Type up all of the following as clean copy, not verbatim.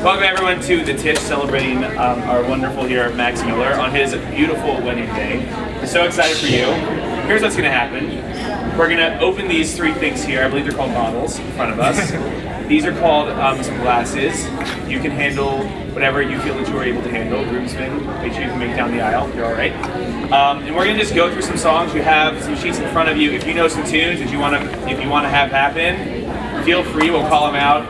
Welcome everyone to the Tisch, celebrating our wonderful hero Max Miller on his beautiful wedding day. We're so excited for you. Here's what's going to happen. We're going to open these three things here. I believe they're called bottles in front of us. These are called some glasses. You can handle whatever you feel that you are able to handle. Groomsmen, make sure you can make it down the aisle. You're all right. And we're going to just go through some songs. You have some sheets in front of you. If you know some tunes that you want to have happen, feel free. We'll call them out.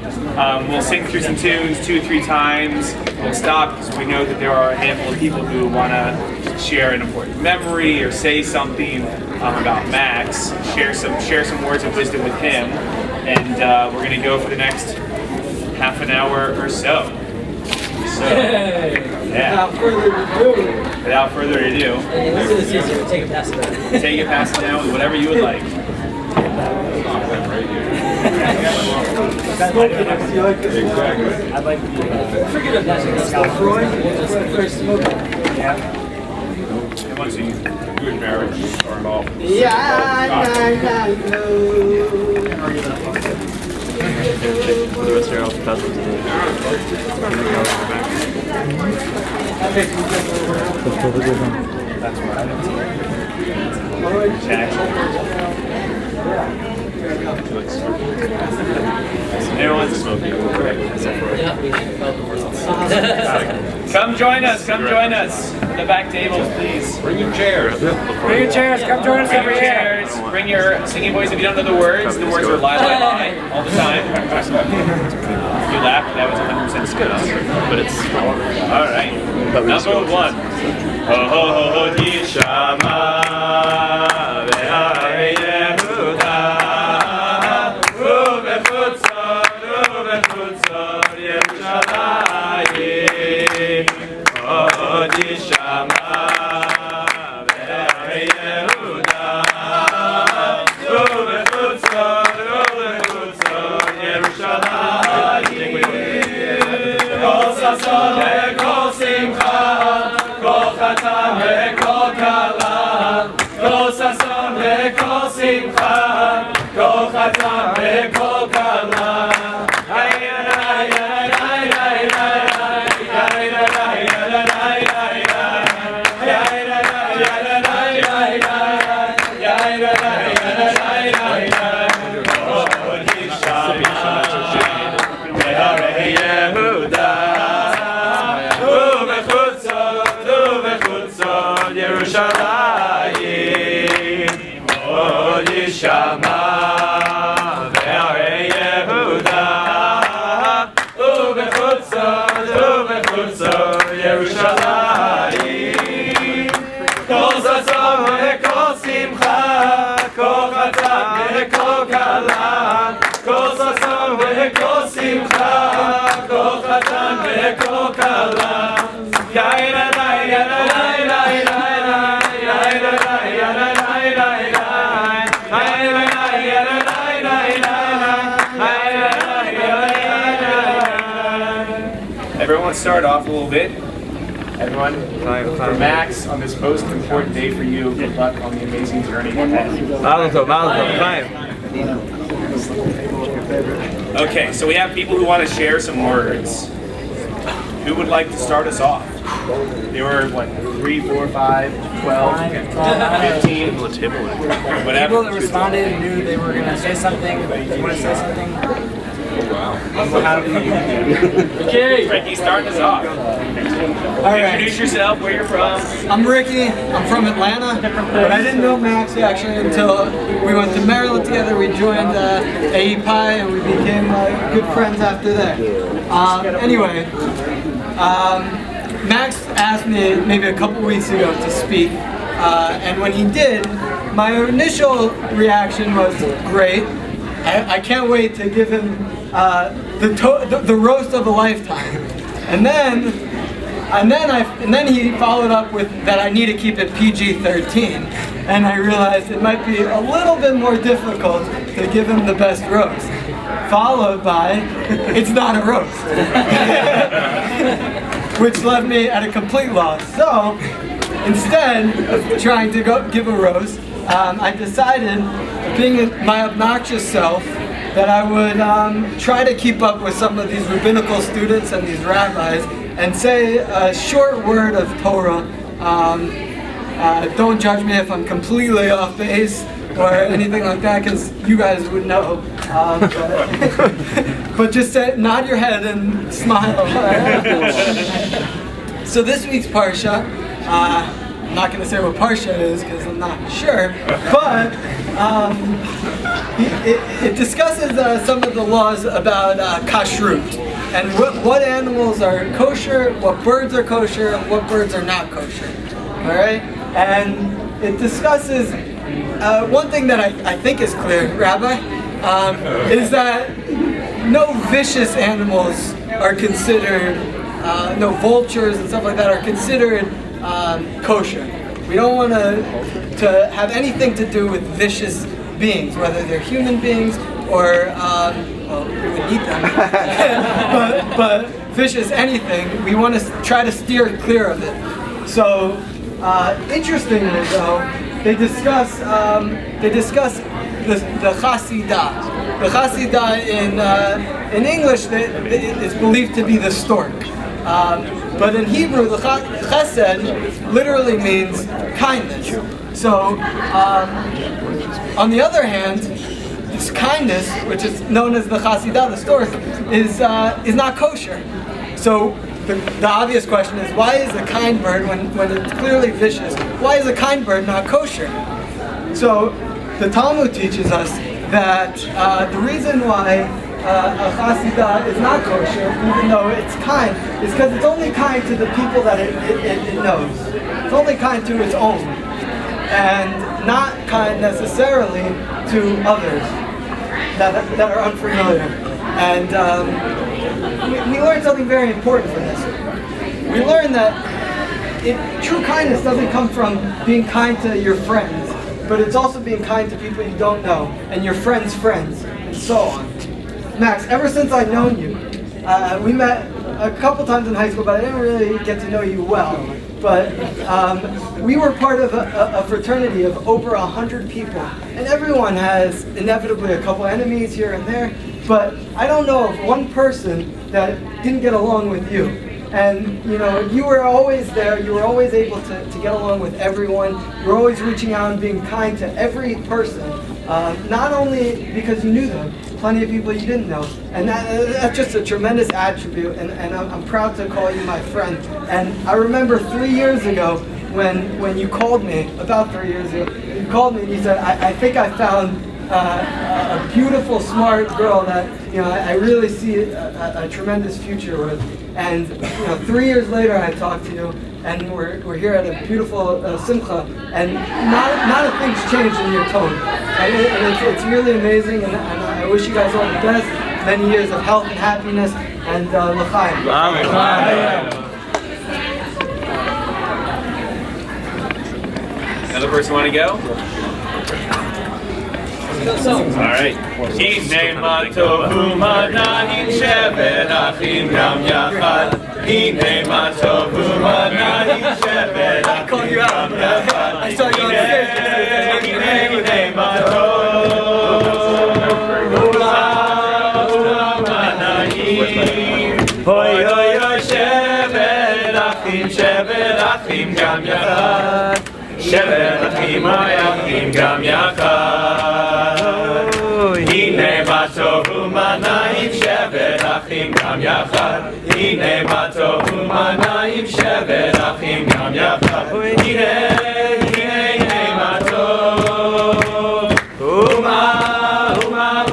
We'll sing through some tunes 2-3 times. We'll stop because we know that there are a handful of people who want to share an important memory or say something about Max. Share some words of wisdom with him, and we're going to go for the next half an hour or so. Yeah. Without further ado. Hey, let's do this easier. Take it past it down. Take it past it down with whatever you would like. I'd like to forget about that. We'll just first smoke it. Yeah. And once you good marriage, start off. For the rest of your house, pass it to the That's Everyone's smoking. Come join us. Come join us. The back tables, please. Bring your chairs. Bring your chairs. Come join us Bring over your here. chairs. Bring your singing voice if you don't know the words. The words are lie, lie, lie all the time. You laughed. That was 100% good. But it's all right. Number one. Ho ho ho ho Yishama ve'arei Yehuda u'bechutzot Yerushalayim ho Yishama ve'arei Yehuda u'bechutzot Yerushalayim kol sason ve'kol simcha kol chatan ve'kol kala kol sason ve'kol simcha kol chatan ve'kol kala Simcha, kol chatan ve'kol kala. Everyone, let's start off a little bit. Everyone, for Max, on this most important day for you, good luck on the amazing journey ahead. Okay, so we have people who want to share some words. Who would like to start us off? There were, what, 3, 4, 5, 12, 15, whatever. People that responded knew they were going to say something. You want to say something? Okay, Ricky, start us off. All right. Introduce yourself, where you're from. I'm Ricky. I'm from Atlanta, but I didn't know Max actually until we went to Maryland together. We joined AEPI and we became good friends after that. Anyway, Max asked me maybe a couple weeks ago to speak, and when he did, my initial reaction was great. I can't wait to give him the roast of a lifetime, and then he followed up with that I need to keep it PG-13, and I realized it might be a little bit more difficult to give him the best roast. Followed by, it's not a roast, which left me at a complete loss. So instead of trying to give a roast, I decided, being my obnoxious self, that I would try to keep up with some of these rabbinical students and these rabbis and say a short word of Torah. Don't judge me if I'm completely off base or anything like that, because you guys would know. But just nod your head and smile. So this week's Parsha, I'm not going to say what Parsha is because I'm not sure, but it discusses some of the laws about kashrut and what animals are kosher, what birds are kosher, what birds are not kosher. All right, and it discusses one thing that I think is clear, Rabbi, is that no vicious animals are considered, no vultures and stuff like that are considered kosher. We don't want to have anything to do with vicious beings, whether they're human beings or, well, we would need them, but vicious anything, we want to try to steer clear of it. So, interestingly though, they discuss the Chasidah. The Chasidah in English is believed to be the stork. But in Hebrew, the chesed literally means kindness. So, on the other hand, this kindness, which is known as the Chasidah, the stork, is not kosher. So, the obvious question is, why is a kind bird, when it's clearly vicious, why is a kind bird not kosher? So, the Talmud teaches us that the reason why a chasidah is not kosher, even though it's kind, is because it's only kind to the people that it knows. It's only kind to its own, and not kind necessarily to others that are unfamiliar. And we learned something very important from this. We learned that true kindness doesn't come from being kind to your friends, but it's also being kind to people you don't know, and your friends' friends, and so on. Max, ever since I've known you, we met a couple times in high school, but I didn't really get to know you well. But we were part of a fraternity of over 100 people, and everyone has inevitably a couple enemies here and there, but I don't know of one person that didn't get along with you. And you were always there, you were always able to get along with everyone, you were always reaching out and being kind to every person, not only because you knew them, plenty of people you didn't know, and that's just a tremendous attribute, and I'm proud to call you my friend. And I remember 3 years ago when you called me, about 3 years ago, you called me and you said, I think I found a beautiful, smart girl that I really see a tremendous future with. And 3 years later I talked to you, and we're here at a beautiful simcha, and not a thing's changed in your tone. And it's really amazing, and I wish you guys all the best, many years of health and happiness, and l'chaim. Another person want to go? right. Hine matovu manahim shevet achim gam yachad. Hine matovu manahim shevet achim gam yachad. I saw you on stage. Hine matovu manahim. Hoy hoy hoy shevet achim gam yachad. Shevet achim achim gam yachad. Hine matovu manahim shevet achim gam yachad. Hine matovu manahim shevet achim gam yachad. Hine matovu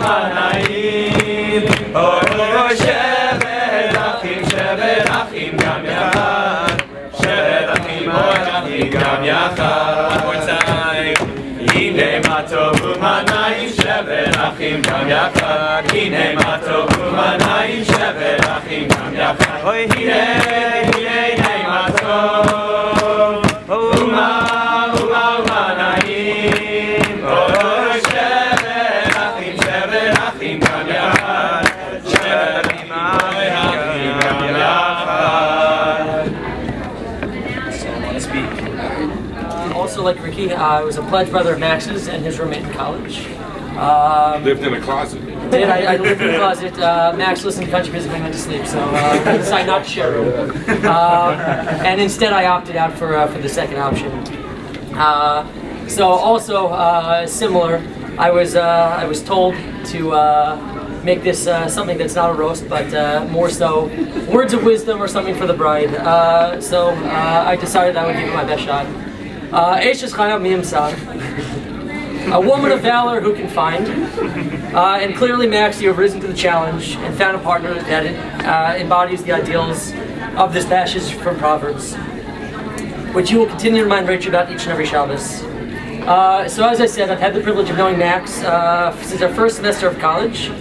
manahim. Oh shevet achim gam yachad. Shevet achim gam yachad. One more time. Hine matovu manahim shevet achim gam yachad. Hine matovu manahim shevet achim gam yachad. Hine matovu manahim. Oh shevet achim gam yachad. Shevet achim gam yachad. Speak. Also, like Ricky, I was a pledge brother of Max's and his roommate in college. Lived in a closet. I lived in the closet. Max listened to country music when he went to sleep, so I decided not to share it. And instead, I opted out for the second option. So also similar, I was told to make this something that's not a roast, but more so words of wisdom or something for the bride. So I decided I would give it my best shot. Eshes Chayam Miyamsad. A woman of valor who can find. And clearly, Max, you have risen to the challenge and found a partner that embodies the ideals of this passage from Proverbs, which you will continue to remind Rachel about each and every Shabbos. So as I said, I've had the privilege of knowing Max since our first semester of college.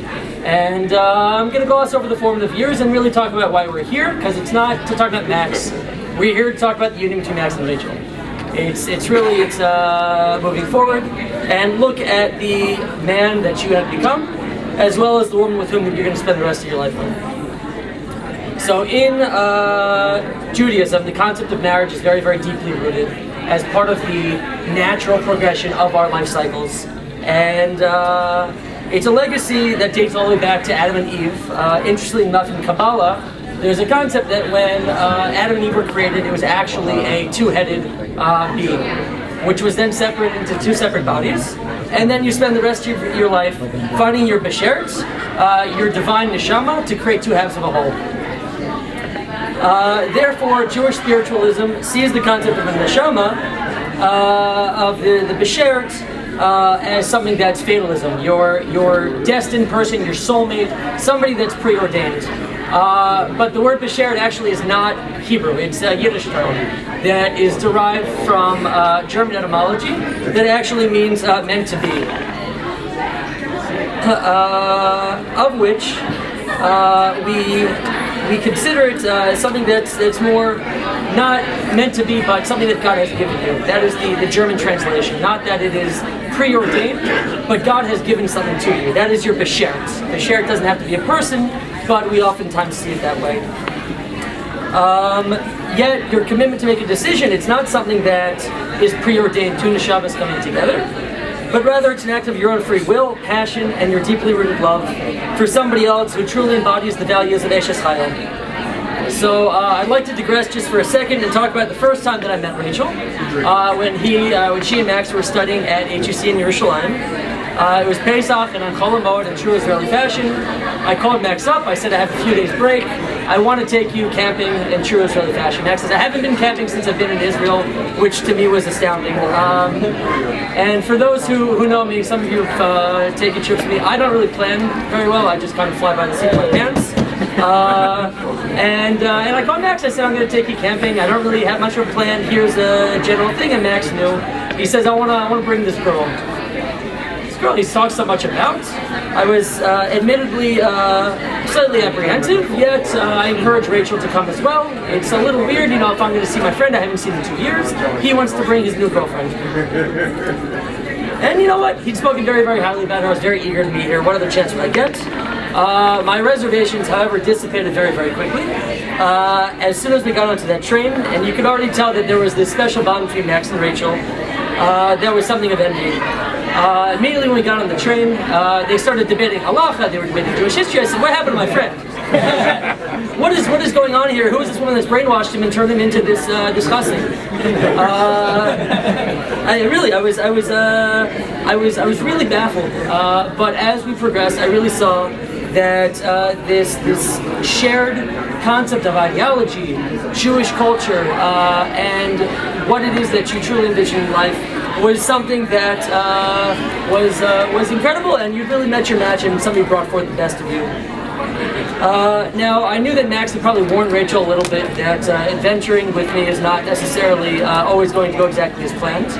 And I'm going to gloss over the formative years and really talk about why we're here, because it's not to talk about Max. We're here to talk about the union between Max and Rachel. It's moving forward and look at the man that you have become, as well as the woman with whom you're going to spend the rest of your life with. So in Judaism, the concept of marriage is very, very deeply rooted as part of the natural progression of our life cycles. And it's a legacy that dates all the way back to Adam and Eve. Interestingly enough, in Kabbalah, there's a concept that when Adam and Eve were created, it was actually a two-headed being, which was then separated into two separate bodies. And then you spend the rest of your life finding your beshert, your divine neshama, to create two halves of a whole. Therefore, Jewish spiritualism sees the concept of a neshama, of the beshert, as something that's fatalism. Your destined person, your soulmate, somebody that's preordained. But the word beshert actually is not Hebrew. It's a Yiddish term that is derived from German etymology that actually means meant to be. Of which we consider it something that's more not meant to be, but something that God has given you. That is the German translation. Not that it is preordained, but God has given something to you. That is your beshert. Beshert doesn't have to be a person, but we oftentimes see it that way. Yet your commitment to make a decision, it's not something that is preordained, two neshamas coming together, but rather it's an act of your own free will, passion, and your deeply rooted love for somebody else who truly embodies the values of Eshes Chayil. So I'd like to digress just for a second and talk about the first time that I met Rachel, when she and Max were studying at HUC in Yerushalayim. It was Pesach and on Chol Hamoed in true Israeli fashion. I called Max up. I said I have a few days break. I want to take you camping in true Israeli fashion. Max says I haven't been camping since I've been in Israel, which to me was astounding. And for those who know me, some of you have taken trips with me. I don't really plan very well. I just kind of fly by the seat of my pants. And I called Max. I said I'm going to take you camping. I don't really have much of a plan. Here's a general thing. And Max knew. He says I want to bring this girl. Girl he's talked so much about. I was admittedly slightly apprehensive, yet I encouraged Rachel to come as well. It's a little weird, if I'm going to see my friend I haven't seen in 2 years, he wants to bring his new girlfriend. And you know what? He'd spoken very, very highly about her. I was very eager to meet her. What other chance would I get? My reservations, however, dissipated very, very quickly. As soon as we got onto that train, and you could already tell that there was this special bond between Max and Rachel, there was something of envy. Immediately when we got on the train, they started debating halacha, they were debating Jewish history. I said, what happened to my friend? What is going on here? Who is this woman that's brainwashed him and turned him into this discussing? I was really baffled. But as we progressed, I really saw that this shared concept of ideology, Jewish culture, and what it is that you truly envision in life was something that was incredible, and you really met your match, and somebody brought forth the best of you. Now, I knew that Max had probably warned Rachel a little bit that adventuring with me is not necessarily always going to go exactly as planned.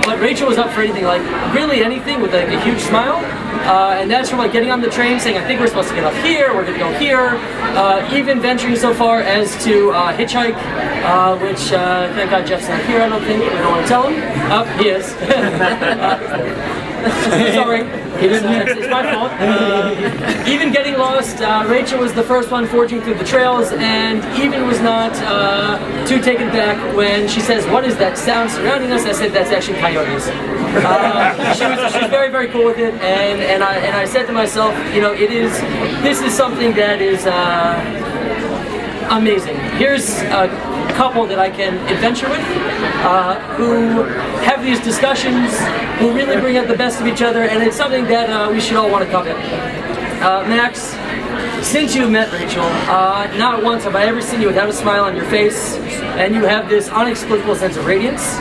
But Rachel was up for anything, like really anything, with like a huge smile. And that's from like getting on the train, saying, I think we're supposed to get off here, we're going to go here. Even venturing so far as to hitchhike, which thank God Jeff's not here, I don't think. We don't want to tell him. Oh, he is. Sorry, it's my fault. Even getting lost, Rachel was the first one forging through the trails, and even was not too taken back when she says, what is that sound surrounding us? I said, that's actually coyotes. She was very, very cool with it, and I said to myself, you know, this is something that is amazing. Here's a couple that I can adventure with, who have these discussions, who really bring out the best of each other, and it's something that we should all want to covet. Max, since you've met Rachel, not once have I ever seen you without a smile on your face, and you have this inexplicable sense of radiance,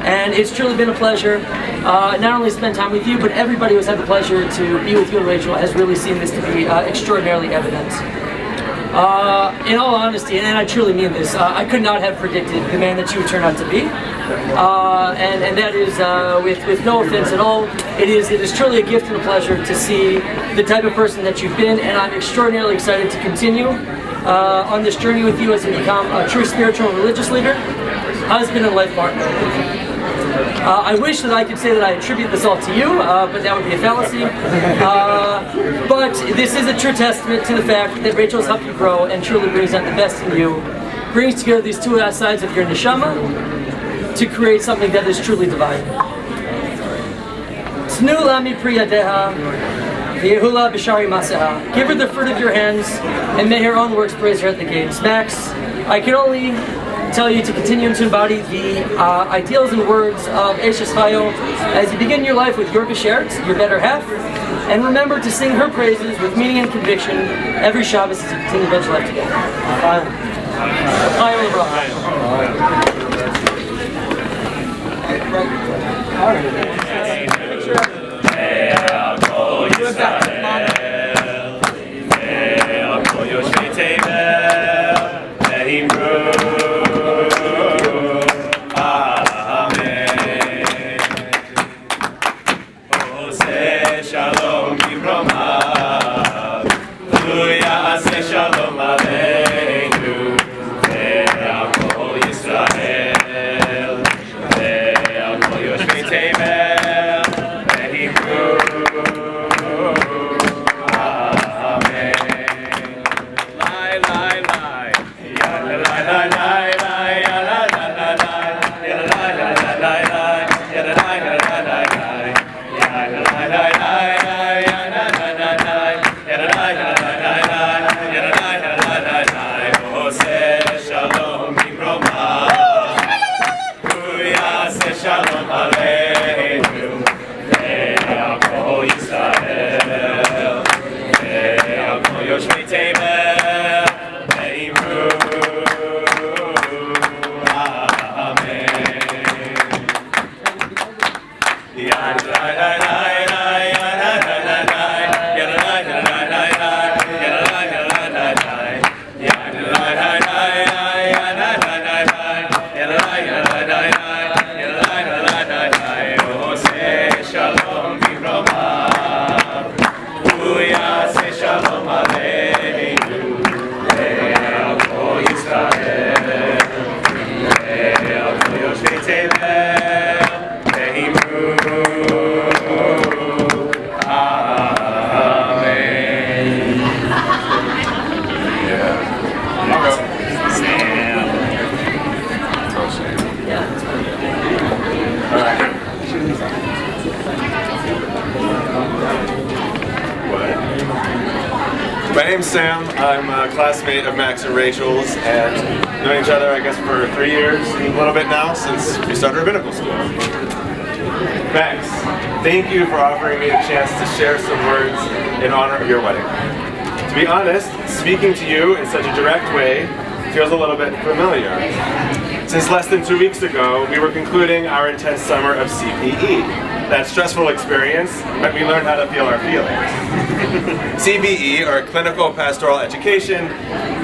and it's truly been a pleasure not only to spend time with you, but everybody who's had the pleasure to be with you and Rachel has really seen this to be extraordinarily evident. In all honesty, and I truly mean this, I could not have predicted the man that you would turn out to be. And that is, with no offense at all, it is truly a gift and a pleasure to see the type of person that you've been, and I'm extraordinarily excited to continue on this journey with you as you become a true spiritual and religious leader, husband and life partner. I wish that I could say that I attribute this all to you, but that would be a fallacy. But this is a true testament to the fact that Rachel has helped you grow and truly brings out the best in you, brings together these two sides of your neshama to create something that is truly divine. Tnu lami pri yadeha, v'yehula b'shari maseha. Give her the fruit of your hands, and may her own works praise her at the gates. Max, I can only tell you to continue to embody the ideals and words of Eshes Chayo as you begin your life with your beshert, your better half, and remember to sing her praises with meaning and conviction every Shabbos as you continue to venture life together. name's Sam. I'm a classmate of Max and Rachel's, and known each other, I guess, for 3 years, a little bit now, since we started rabbinical school. Max, thank you for offering me a chance to share some words in honor of your wedding. To be honest, speaking to you in such a direct way feels a little bit familiar. Since less than 2 weeks ago, we were concluding our intense summer of CPE. That stressful experience meant we learned how to feel our feelings. CPE, or Clinical Pastoral Education,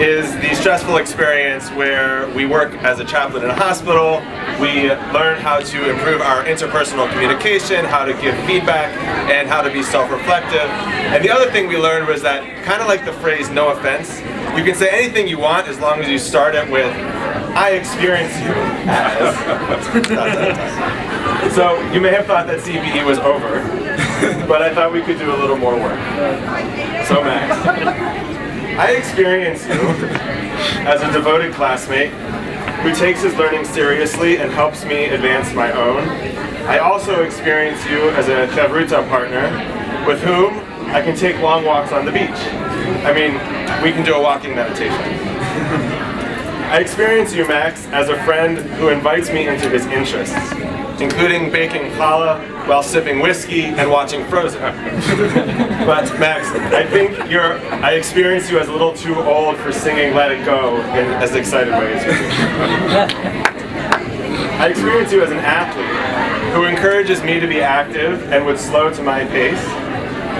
is the stressful experience where we work as a chaplain in a hospital. We learn how to improve our interpersonal communication, how to give feedback, and how to be self-reflective. And the other thing we learned was that, kind of like the phrase "no offense," you can say anything you want as long as you start it with "I experience you as." So you may have thought that CPE was over, but I thought we could do a little more work. So Max, I experience you as a devoted classmate who takes his learning seriously and helps me advance my own. I also experience you as a chavruta partner with whom I can take long walks on the beach. I mean, we can do a walking meditation. I experience you, Max, as a friend who invites me into his interests, including baking challah while sipping whiskey and watching Frozen. But Max, I think I experience you as a little too old for singing Let It Go in as excited way as you do. I experience you as an athlete who encourages me to be active and would slow to my pace.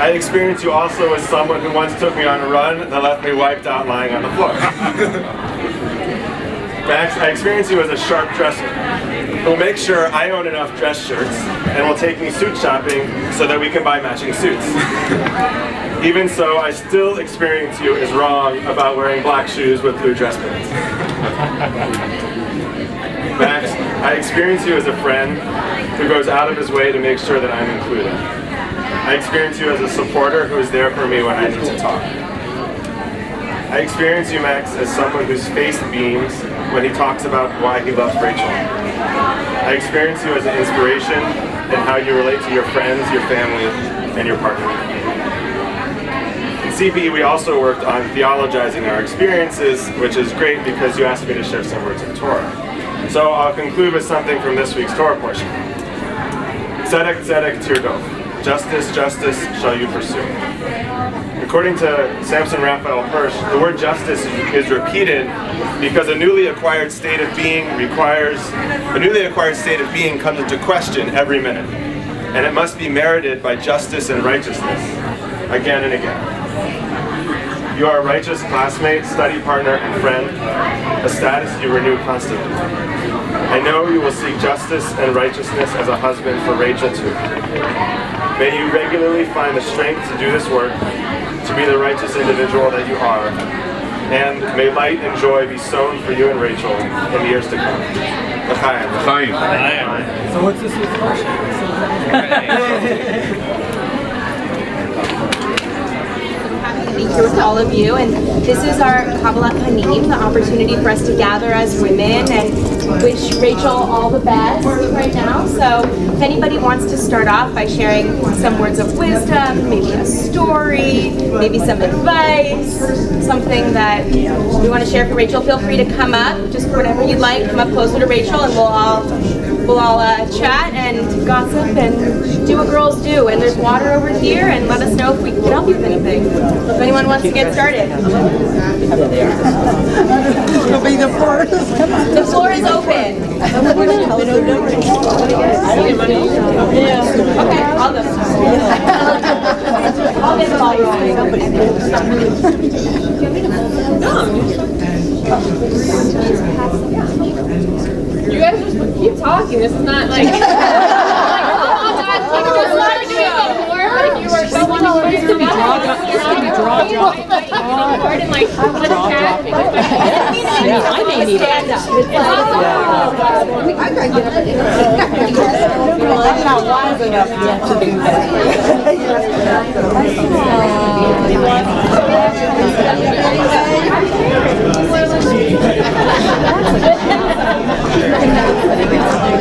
I experience you also as someone who once took me on a run that left me wiped out lying on the floor. Max, I experience you as a sharp dresser who will make sure I own enough dress shirts and will take me suit shopping so that we can buy matching suits. Even so, I still experience you as wrong about wearing black shoes with blue dress pants. Max, I experience you as a friend who goes out of his way to make sure that I'm included. I experience you as a supporter who is there for me when I need to talk. I experience you, Max, as someone whose face beams when he talks about why he loves Rachel. I experience you as an inspiration in how you relate to your friends, your family, and your partner. In CPE, we also worked on theologizing our experiences, which is great because you asked me to share some words of Torah. So I'll conclude with something from this week's Torah portion. Tzedek, tzedek, tirdof. Justice, justice shall you pursue. According to Samson Raphael Hirsch, the word justice is repeated because a newly acquired state of being comes into question every minute, and it must be merited by justice and righteousness, again and again. You are a righteous classmate, study partner, and friend, a status you renew constantly. I know you will seek justice and righteousness as a husband for Rachel too. May you regularly find the strength to do this work, to be the righteous individual that you are, and may light and joy be sown for you and Rachel in the years to come. L'chaim. So what's this question? Be here with all of you, and this is our Kabbalat Panim, the opportunity for us to gather as women and wish Rachel all the best right now. So if anybody wants to start off by sharing some words of wisdom, maybe a story, maybe some advice, something that we want to share for Rachel, feel free to come up, just whatever you'd like, come up closer to Rachel and we'll all chat and gossip and do what girls do. And there's water over here, and let us know if we can help you with anything. If anyone wants to get started. The floor is open. Okay, I'll go. I'll get the ball You guys just keep talking. This is not like. Oh guys, like this is what we're doing before. But if you were so wanting to be drawn, and like let's chat. I may need it. Stand up. I gotta get up and I'm not wise enough yet to do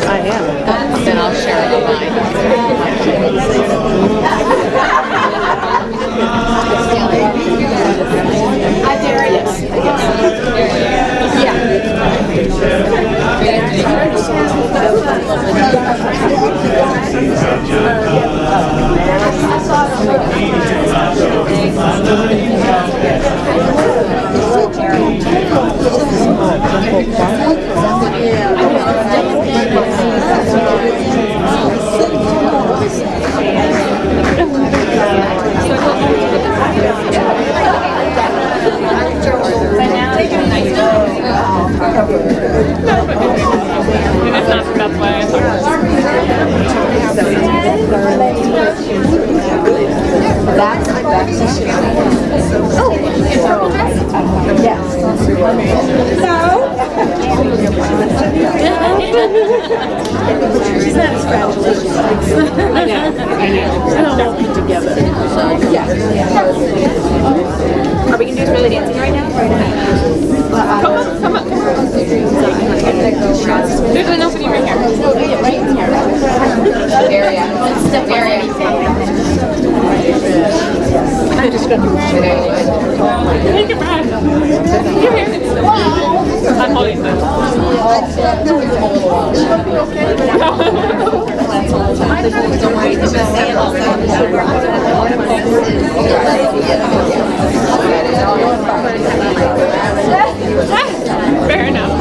I am. Then I'll share mine. It's not the best way. That's she's not as fragile as she likes. I know. And I'll all put together. Yeah. Are we going to do really dancing right now? Come on. There's an opening right here. Right in here. Area. I'm just going to Take your breath. Come here. I'm holding this. Fair enough.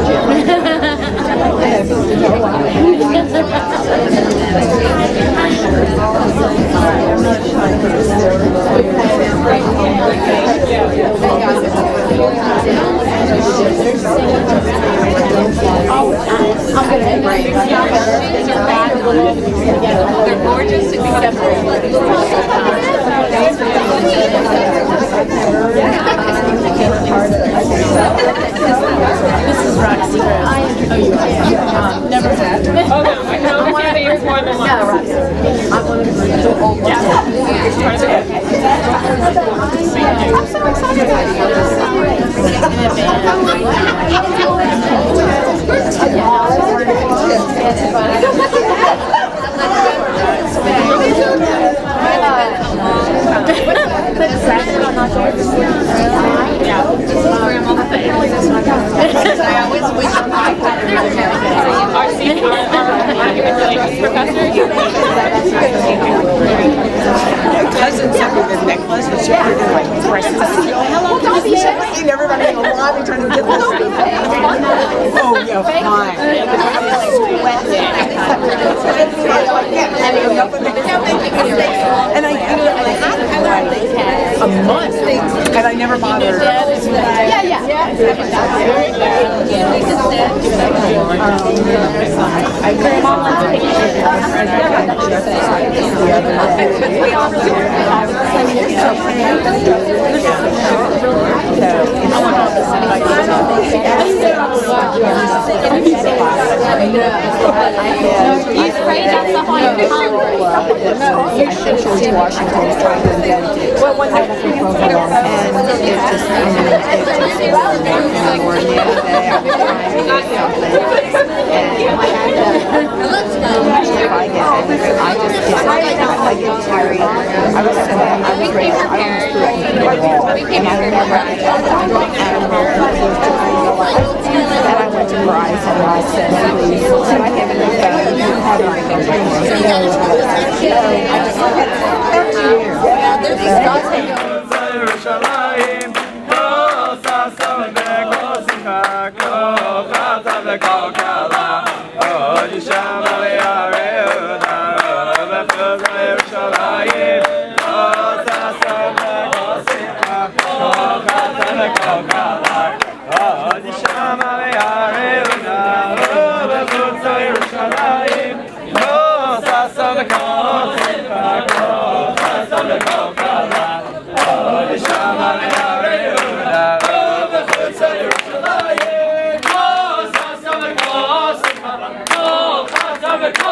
They're gorgeous except This is Roxy. Oh, you are? Never had. Oh no, I know one of the years more than one. Yeah, Roxy. I'm one of the old ones. Yeah. I'm so excited about Our manipulations professor. My cousin sent me this necklace and she put it in my dress. Hello, don't be shy. Seen everybody in the lobby trying to get this. Oh, yeah, fine. And I had it for like a month, and I never bothered. Yeah. I came on like You sprayed that stuff on your tongue. You should George Washington was trying to invent it. Well, when I and it just, more the other day, I was trying to do something, and if I get angry, I just get, I get teary. I was raised, I was through and I remember and I went to Bryce and I said, please, so I haven't been found, you have anything to Come